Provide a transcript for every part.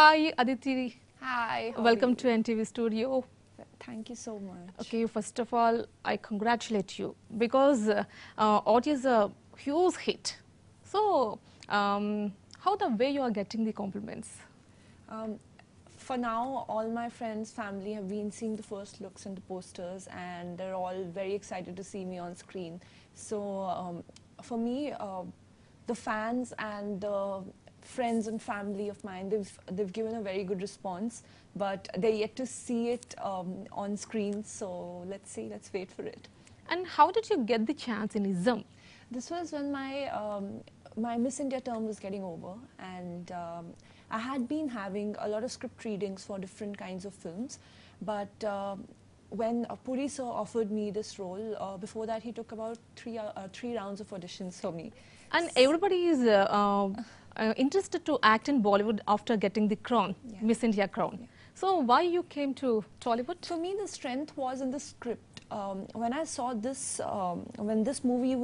Hi Aditi. Hi. Welcome to NTV studio. Thank you so much. Okay, first of all, I congratulate you because Art is a huge hit. So, how the way you are getting the compliments? For now, all my friends, family have been seeing the first looks and the posters, and they're all very excited to see me on screen. So, for me, the fans and the friends and family of mine, they've given a very good response, but they're yet to see it on screen. So let's see, let's wait for it. And how did you get the chance in ISM? This was when my Miss India term was getting over, and I had been having a lot of script readings for different kinds of films, but when Puri sir offered me this role, before that he took about three rounds of auditions for me. And everybody is interested to act in Bollywood after getting the crown, Yeah. Miss India crown. Yeah. So why you came to Tollywood? For me, the strength was in the script. When I saw this, when this movie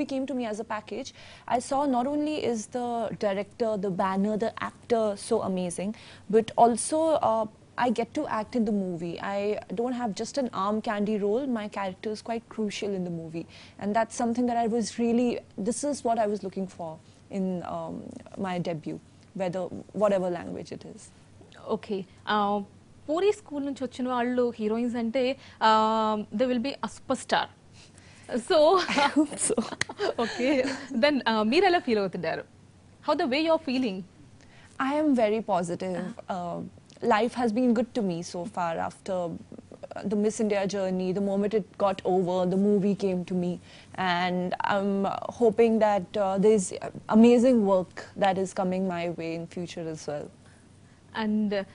came to me as a package, I saw not only is the director, the banner, the actor so amazing, but also I get to act in the movie. I don't have just an arm candy role. My character is quite crucial in the movie, and that's something that I was really. This is what I was looking for in my debut, whatever language it is. Okay. Puri school nunchi vachina vallu heroines ante they will be a superstar. So I hope so. okay. Then meer ela feel avutunnaru? How the way you are feeling? I am very positive. Life has been good to me so far after the Miss India journey. The moment it got over, the movie came to me, and I'm hoping that there's amazing work that is coming my way in future as well. And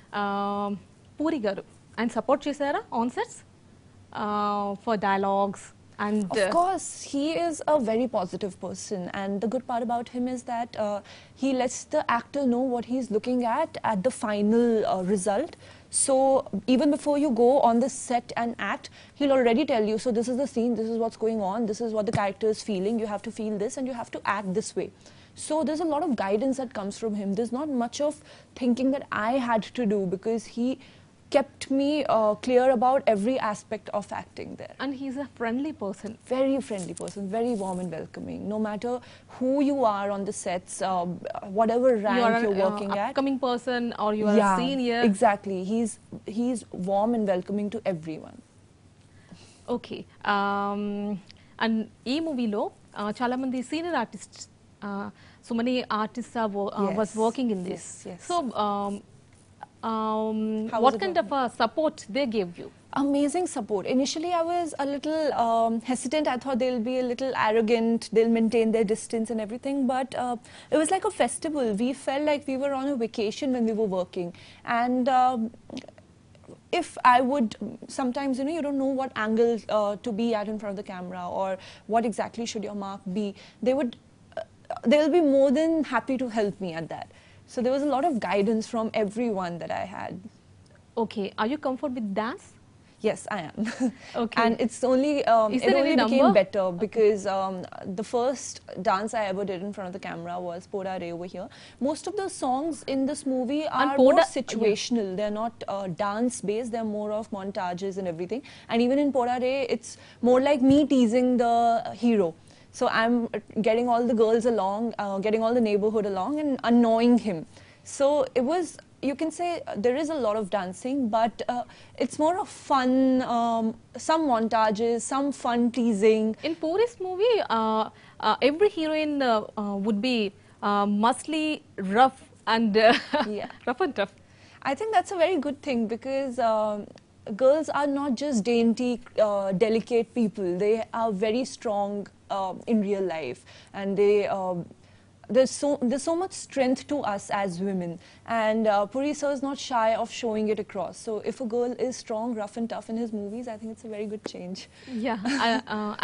Puri garu and support chesara on sets for dialogues and Of course, he is a very positive person, and the good part about him is that he lets the actor know what he's looking at the final result. So even before you go on the set and act, he'll already tell you, so this is the scene, this is what's going on, this is what the character is feeling, you have to feel this and you have to act this way. So there's a lot of guidance that comes from him. There's not much of thinking that I had to do, because he kept me clear about every aspect of acting there. and he's a friendly person. Very friendly person, very warm and welcoming. No matter who you are on the sets, whatever rank You are you're an working at. upcoming person or you are a senior. Exactly. He's warm and welcoming to everyone. Okay. And ee movie lo chala mandi senior artists, so many artists are was working in this. Yes. So How what was it kind of support they gave you? Amazing support. Initially, I was a little hesitant. I thought they'll be a little arrogant, they'll maintain their distance and everything. But it was like a festival. We felt like we were on a vacation when we were working. And if I would, sometimes, you don't know what angle to be at in front of the camera, or what exactly should your mark be. They'll be more than happy to help me at that. So there was a lot of guidance from everyone that I had. Okay. Are you comfortable with dance? Yes, I am. Okay. And it's only Is there any became number? better because the first dance I ever did in front of the camera was Poda Re over here. Most of the songs in this movie are more situational. They're not dance based. They're more of montages and everything. And even in Poda Re, it's more like me teasing the hero. So I'm getting all the girls along, getting all the neighborhood along, and annoying him. So it was. You can say there is a lot of dancing, but it's more of fun, some montages, some fun teasing. In Puri's movie, every heroine would be mostly rough and rough and tough. I think that's a very good thing, because girls are not just dainty, delicate people. They are very strong in real life, and there's so much strength to us as women, and Puri sir is not shy of showing it across. So if a girl is strong, rough and tough in his movies, I think it's a very good change. Yeah.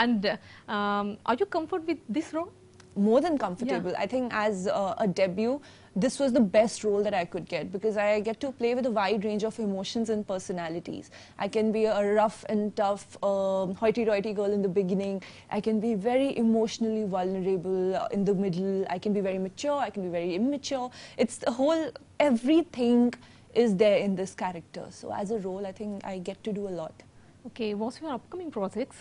And are you comfortable with this role? more than comfortable. I think as a debut, this was the best role that I could get, because I get to play with a wide range of emotions and personalities. I can be a rough and tough, hoity-toity girl in the beginning. I can be very emotionally vulnerable in the middle. I can be very mature. I can be very immature. It's the whole, everything is there in this character. So as a role, I think I get to do a lot. Okay, what's your upcoming projects?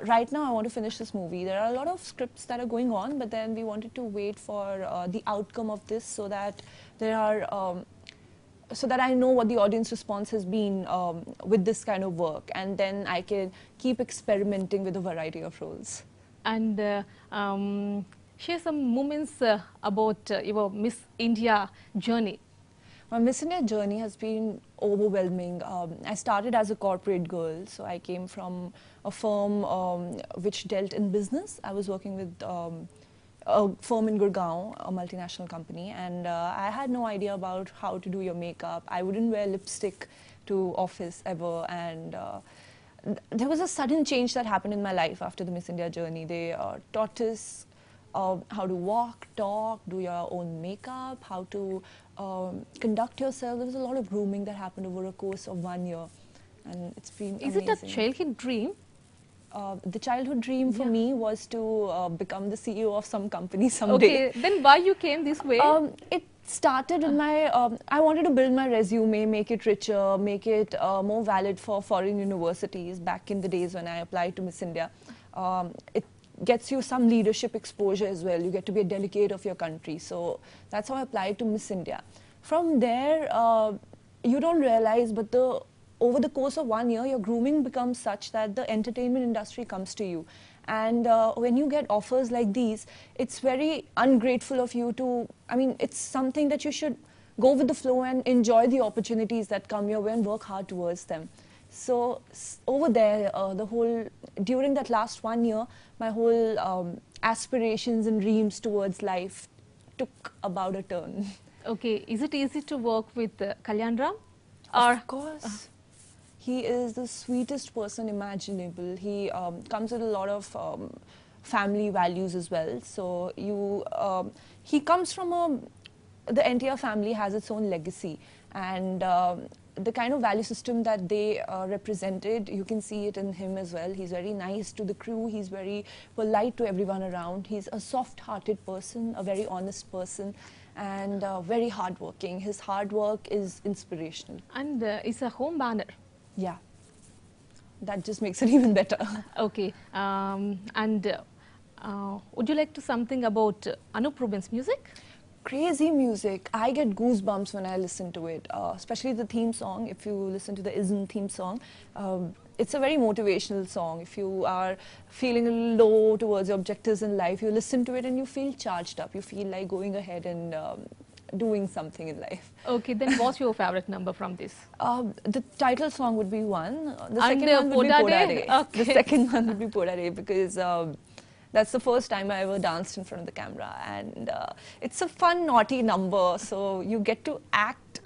Right now, I want to finish this movie. There are a lot of scripts that are going on, but then we wanted to wait for the outcome of this, so that there are, so that I know what the audience response has been with this kind of work, and then I can keep experimenting with a variety of roles. And share some moments about your Miss India journey. My Miss India journey has been overwhelming. I started as a corporate girl, so I came from a firm which dealt in business. I was working with a firm in Gurgaon, a multinational company, and I had no idea about how to do your makeup. I wouldn't wear lipstick to office ever, and there was a sudden change that happened in my life after the Miss India journey. They taught us how to walk, talk, do your own makeup, how to conduct yourself. There was a lot of grooming that happened over a course of 1 year, and it's been amazing. Is it a childhood dream? The childhood dream for me was to become the CEO of some company someday. Okay, then why you came this way? It started in my, I wanted to build my resume, make it richer, make it more valid for foreign universities back in the days when I applied to Miss India. It gets you some leadership exposure as well. You get to be a delegate of your country. So that's how I applied to Miss India. From there, you don't realize, but over the course of 1 year, your grooming becomes such that the entertainment industry comes to you. And when you get offers like these, it's very ungrateful of you to, I mean, it's something that you should go with the flow and enjoy the opportunities that come your way and work hard towards them. So over there, during that last 1 year, my whole aspirations and dreams towards life took about a turn. Okay, is it easy to work with Kalyan Ram? Of course. He is the sweetest person imaginable. He comes with a lot of family values as well. So he comes from the entire family has its own legacy, and the kind of value system that they represented, you can see it in him as well. He's very nice to the crew. He's very polite to everyone around. He's a soft-hearted person, a very honest person, and very hardworking. His hard work is inspirational. And it's a home banner. Yeah, that just makes it even better. Okay, and would you like to something about Anup Ruben's music? Crazy music. I get goosebumps when I listen to it, especially the theme song. If you listen to the ISM theme song, it's a very motivational song. If you are feeling a little low towards your objectives in life, you listen to it and you feel charged up. You feel like going ahead and doing something in life. Okay, then what's your favorite number from this? The title song would be one. The second one would be Podare. Okay. The second one would be Podare, because that's the first time I ever danced in front of the camera, and it's a fun, naughty number. So you get to act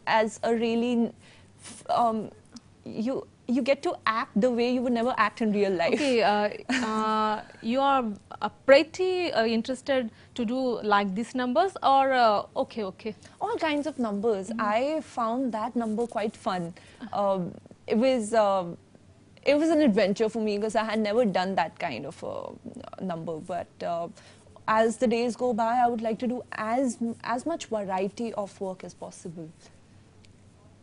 as a really, you get to act the way you would never act in real life. Okay, you are pretty interested to do like these numbers, or okay. All kinds of numbers. I found that number quite fun. It was an adventure for me because I had never done that kind of a number. But as the days go by, I would like to do as much variety of work as possible.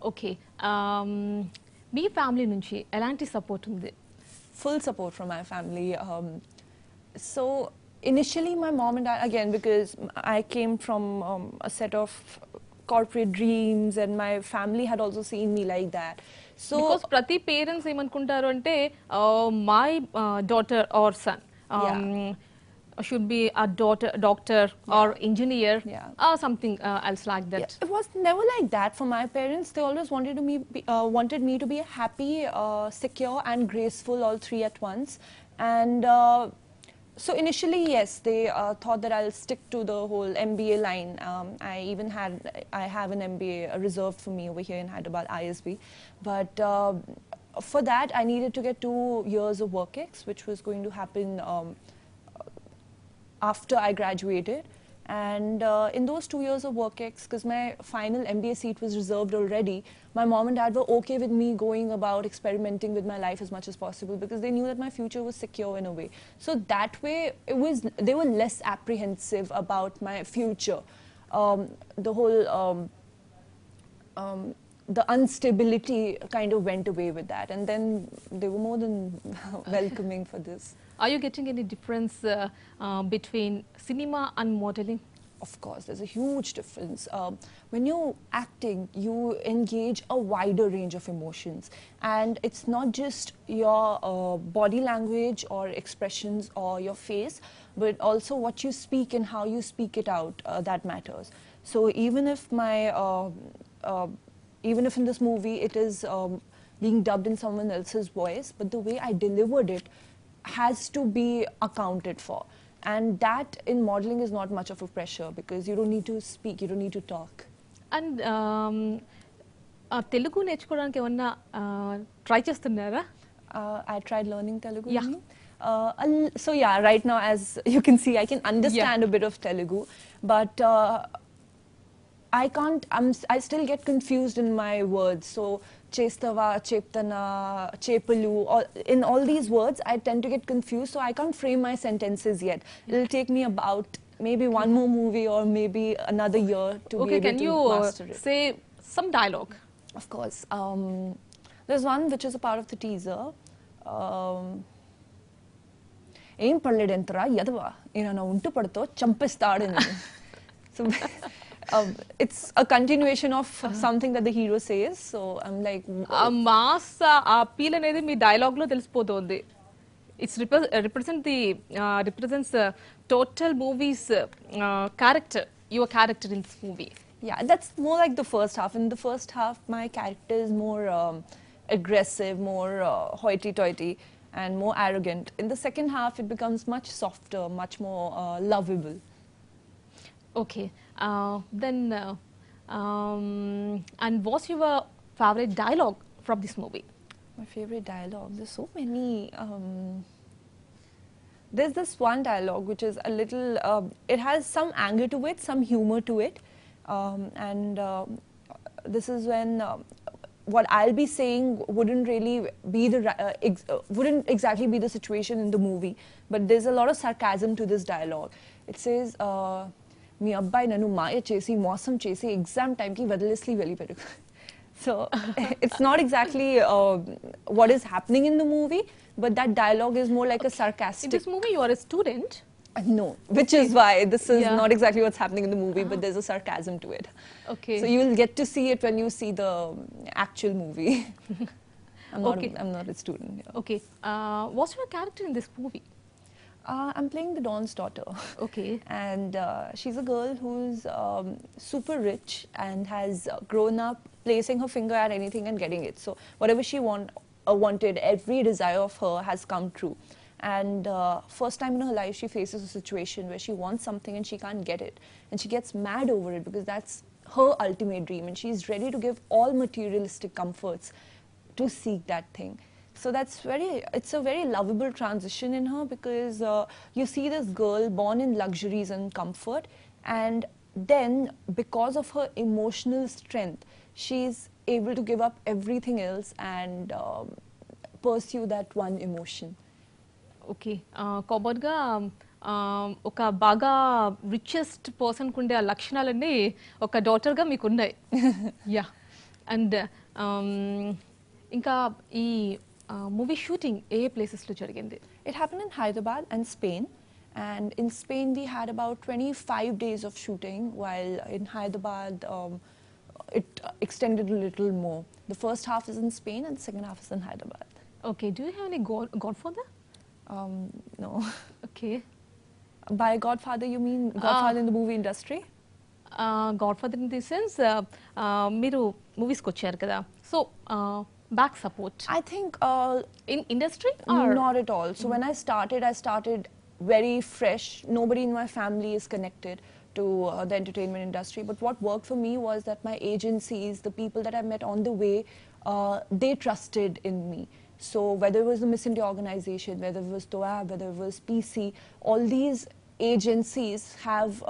Okay. Me family నుంచి ఎలాంటి support ఉంది? Full support from my family. So initially my mom and dad, again, because I came from a set of corporate dreams, and my family had also seen me like that. So because ప్రతి parents ఏమనుకుంటారు అంటే my daughter or son should be a doctor or engineer or something else like that. It was never like that for my parents. They always wanted me to be happy, secure and graceful, all three at once. And so initially, yes, they thought that I'll stick to the whole MBA line. I have an MBA reserved for me over here in Hyderabad, ISB. But for that, I needed to get 2 years of work ex, which was going to happen after I graduated. And in those 2 years of work ex, because my final MBA seat was reserved already, my mom and dad were okay with me going about experimenting with my life as much as possible, because they knew that my future was secure in a way. So that way, they were less apprehensive about my future. The whole the instability kind of went away with that, and then they were more than welcoming for this. Are you getting any difference between cinema and modeling? Of course, there's a huge difference. When you're acting, you engage a wider range of emotions, and it's not just your body language or expressions or your face, but also what you speak and how you speak it out, that matters. So even if in this movie it is being dubbed in someone else's voice, but the way I delivered it has to be accounted for. And that in modeling is not much of a pressure, because you don't need to speak, you don't need to talk. And Telugu నేర్చుకోవడానికి ఏమన్నా try చేస్తున్నారా? I tried learning Telugu. Yeah. So yeah, right now, as you can see, I can understand a bit of Telugu, but I still get confused in my words. So chestava, cheptana, chepalu, in all these words I tend to get confused, so I can't frame my sentences yet. It'll take me about maybe one more movie or maybe another year to be able to master it. Say some dialogue? Of course. There's one which is a part of the teaser. Em parledentara yadava inana untu padto champistadanu. So it's a continuation of something that the hero says, so I'm like, mass appeal anedi mee dialogue lo telisipotundi. It's represents the total movie's character, your character in this movie. Yeah, that's more like the first half. In the first half, my character is more aggressive, more hoity-toity, and more arrogant. In the second half, it becomes much softer, much more lovable. Okay. Then, and what's your favorite dialogue from this movie? My favorite dialogue? There's so many. There's this one dialogue which is a little, it has some anger to it, some humor to it. And this is when what I'll be saying wouldn't really be wouldn't exactly be the situation in the movie, but there's a lot of sarcasm to this dialogue. It says, మీ అబ్బాయి నన్ను మాయ చేసి మోసం చేసి exam టైంకి వదిలేసి వెళ్ళిపోయాడు. So it's not exactly what is happening in the movie, but that dialogue is more like a sarcastic. In this movie, you are a student. No, which is why this is not exactly what's happening in the movie, but there's a sarcasm to it. Okay. So you will get to see it when you see the actual movie. I'm not a student. Yeah. Okay. What's your character in this movie? I'm playing the Don's daughter. Okay. And she's a girl who's super rich and has grown up placing her finger at anything and getting it. So whatever she wanted, every desire of her has come true. And first time in her life, she faces a situation where she wants something and she can't get it. And she gets mad over it, because that's her ultimate dream. And she's ready to give all materialistic comforts to seek that thing. So it's a very lovable transition in her, because you see this girl born in luxuries and comfort, and then because of her emotional strength, she's able to give up everything else and pursue that one emotion. Okay. Common-గా ఒక బాగా richest person కుండే ఆ లక్షణాలన్నీ ఒక డాటర్గా మీకు ఉన్నాయి. Yeah. And ఇంకా ఈ movie shooting ఏ ప్లేసెస్లో జరిగింది? It happened in Hyderabad and Spain. And in Spain, we had about 25 days of shooting, while in Hyderabad, it extended a little more. The first half is in Spain and the second half is in Hyderabad. Okay. Do you have any godfather? No. Okay. By godfather, you mean godfather in the movie industry? Godfather in the sense, మీరు మూవీస్కి వచ్చారు కదా, so back support. I think in industry or not at all. So when I started very fresh. Nobody in my family is connected to the entertainment industry. But what worked for me was that my agencies, the people that I met on the way, they trusted in me. So whether it was the Miss India organization, whether it was TOAB, whether it was PC, all these agencies have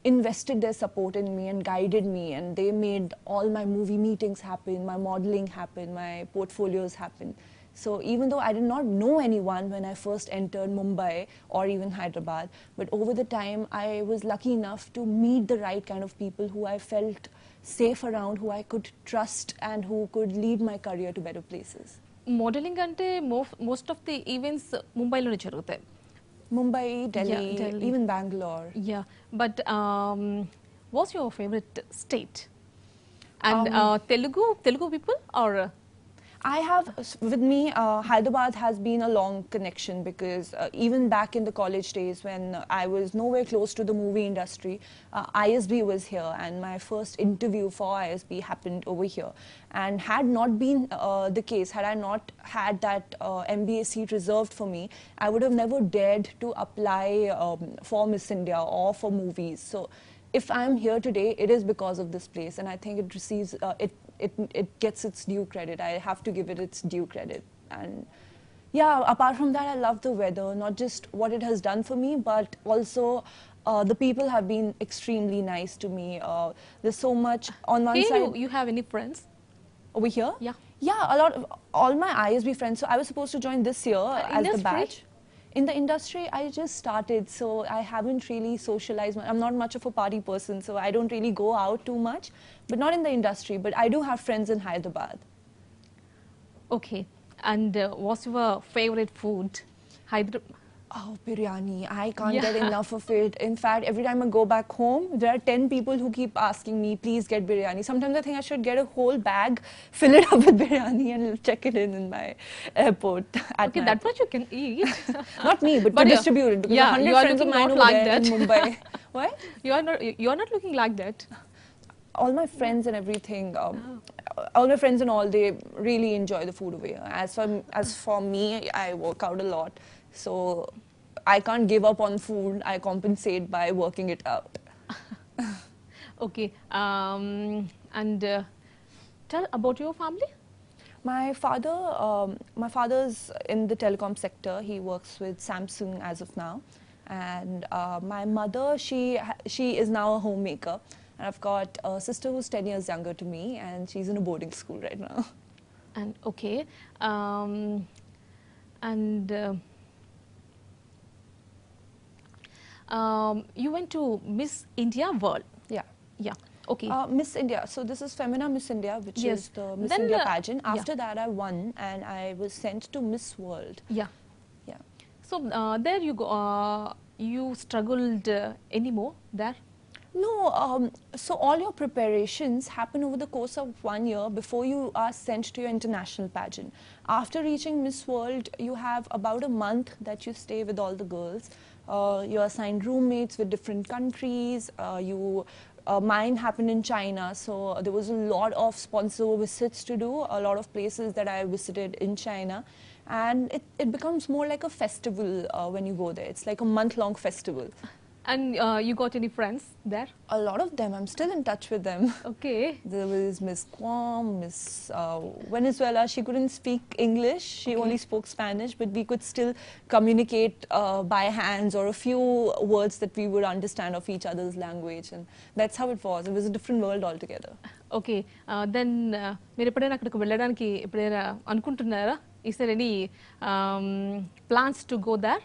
invested their support in me and guided me, and they made all my movie meetings happen, my modeling happen, my portfolios happen. So even though I did not know anyone when I first entered Mumbai or even Hyderabad, but over the time I was lucky enough to meet the right kind of people who I felt safe around, who I could trust and who could lead my career to better places. Modeling ante most of the events Mumbai lone jarugutayi. Mumbai, Delhi, Yeah, Delhi. even Bangalore. Yeah, but what's your favorite state? And Telugu people or? I have, with me, Hyderabad has been a long connection because even back in the college days when I was nowhere close to the movie industry, ISB was here and my first interview for ISB happened over here. And had not been the case, had I not had that MBA seat reserved for me, I would have never dared to apply for Miss India or for movies. So if I'm here today, it is because of this place, and I think it receives, it gets its due credit. I have to give it its due credit. And yeah, apart from that, I love the weather, not just what it has done for me, but also the people have been extremely nice to me. There's so much on one side. You have any friends? Over here? Yeah. Yeah, a lot of, all my ISB friends. So I was supposed to join this year as the batch. In the industry, I just started, so I haven't really socialized. I'm not much of a party person, so I don't really go out too much. But not in the industry, but I do have friends in Hyderabad. Okay. And what's your favorite food? Oh, biryani. I can't get enough of it. In fact, every time I go back home, there are 10 people who keep asking me, please get biryani. Sometimes I think I should get a whole bag, fill it up with biryani and check it in my airport. Okay, that much you can eat. Not me, but to distribute it. Because 100 friends of mine over there in Mumbai. What? You're not looking like that. All my friends and everything, all my friends and all, they really enjoy the food over here. As for me, I work out a lot. So I can't give up on food. I compensate by working it out. Okay. And tell about your family. My father's in the telecom sector. He works with Samsung as of now. And my mother, she is now a homemaker. And I've got a sister who's 10 years younger to me, and she's in a boarding school right now. And okay. You went to Miss India World. Yeah. Yeah. Okay. Miss India. So this is Femina Miss India, which is the Miss India pageant. After that, I won, and I was sent to Miss World. Yeah. Yeah. So there you go. You struggled anymore there? No, so all your preparations happen over the course of 1 year before you are sent to your international pageant. After reaching Miss World, you have about a month that you stay with all the girls. You're assigned roommates with different countries. Mine happened in China, so there was a lot of sponsor visits to do, a lot of places that I visited in China. And it becomes more like a festival when you go there. It's like a month-long festival. And you got any friends there? A lot of them. I'm still in touch with them. Okay. There was Miss Guam, Miss Venezuela. She couldn't speak English. She only spoke Spanish, but we could still communicate by hands or a few words that we would understand of each other's language. And that's how it was. It was a different world altogether. Okay. Then, మీరు ఎప్పుడైనా అక్కడికి వెళ్ళడానికి ఎప్పుడైనా అనుకుంటున్నారా? Is there any plans to go there?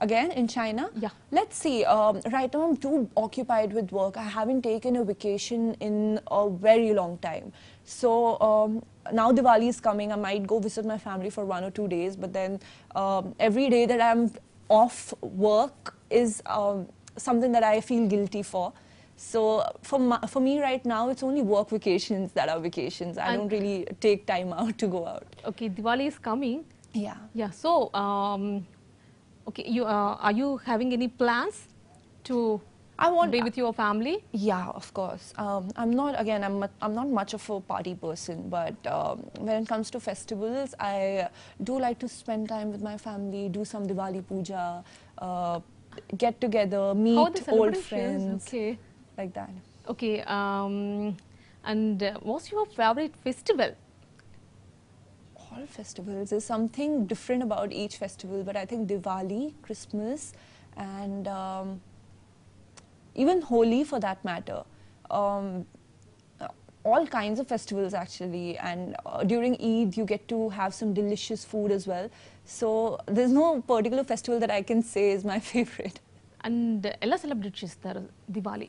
Again, in China? Yeah. Let's see. Right now, I'm too occupied with work. I haven't taken a vacation in a very long time. So now Diwali is coming. I might go visit my family for 1 or 2 days. But then every day that I'm off work is something that I feel guilty for. So for me right now, it's only work vacations that are vacations. I don't really take time out to go out. Okay, Diwali is coming. Yeah. Yeah. So, okay, are you having any plans to be with your family? Yeah, of course. I'm not much of a party person, but when it comes to festivals, I do like to spend time with my family, do some Diwali puja, get together, meet old friends, like that. Okay, and what's your favorite festival? All festivals. There's something different about each festival, but I think Diwali, Christmas, and even Holi for that matter. All kinds of festivals actually, and during Eid you get to have some delicious food as well. So there's no particular festival that I can say is my favorite. And ella celebrate chestaru Diwali?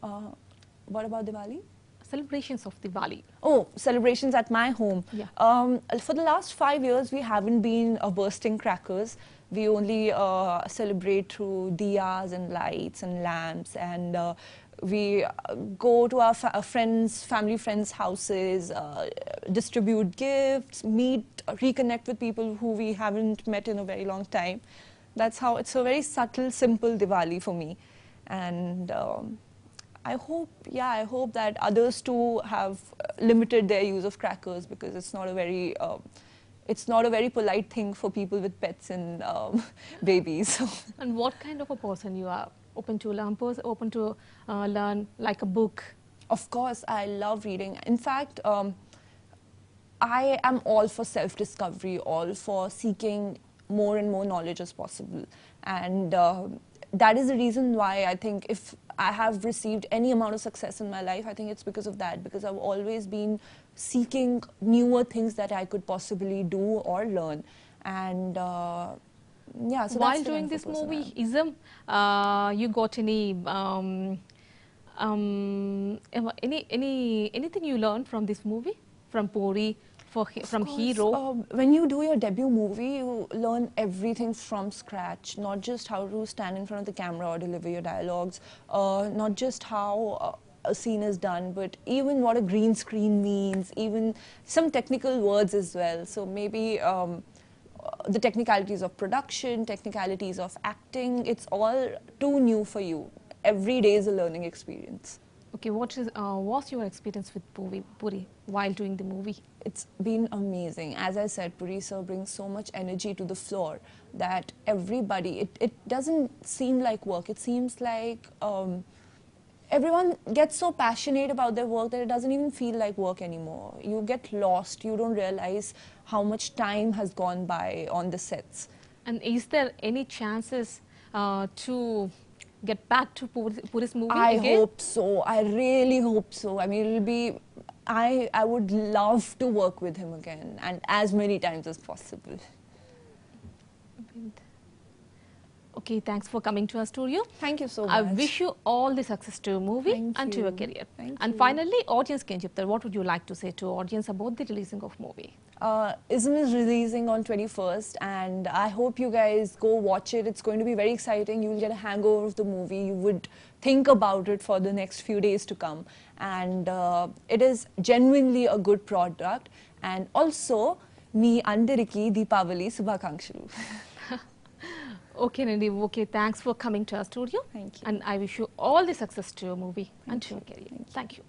What about Diwali? Celebrations of Diwali. Oh, celebrations at my home. Yeah. For the last 5 years, we haven't been bursting crackers. We only celebrate through diyas and lights and lamps, and we go to our family friends' houses, distribute gifts, meet, reconnect with people who we haven't met in a very long time. That's how it's a very subtle, simple Diwali for me. And I hope that others too have limited their use of crackers, because it's not a very polite thing for people with pets and babies. And what kind of a person you are? Open to learn like a book? Of course, I love reading. In fact, I am all for self-discovery, all for seeking more and more knowledge as possible. And that is the reason why I think if I have received any amount of success in my life, I think it's because of that, because I've always been seeking newer things that I could possibly do or learn. And yeah, so while doing this movie, ISM, you got anything you learned from this movie, from Puri, from hero? When you do your debut movie, you learn everything from scratch, not just how to stand in front of the camera or deliver your dialogues, not just how a scene is done, but even what a green screen means, even some technical words as well. So maybe the technicalities of production, technicalities of acting, it's all too new for you. Every day is a learning experience. Okay, what's your experience with Puri while doing the movie? It's been amazing. As I said, Puri sir brings so much energy to the floor that everybody, it doesn't seem like work. It seems like everyone gets so passionate about their work that it doesn't even feel like work anymore. You get lost. You don't realize how much time has gone by on the sets. And is there any chances to get back to Puri's movie again? I hope so. I really hope so. I mean, it'll be... I would love to work with him again, and as many times as possible. Okay, thanks for coming to our studio. Thank you so much. I wish you all the success to your movie and to your career. And finally, audience can chapter, what would you like to say to audience about the releasing of movie? ISM is releasing on 21st, and I hope you guys go watch it. It's going to be very exciting. You will get a hangover of the movie. You would think about it for the next few days to come. And it is genuinely a good product. And also, me Andariki Deepavali Subhakankshulu. Okay, Nandi. Okay, thanks for coming to our studio. Thank you. And I wish you all the success to your movie and to your career. Thank you.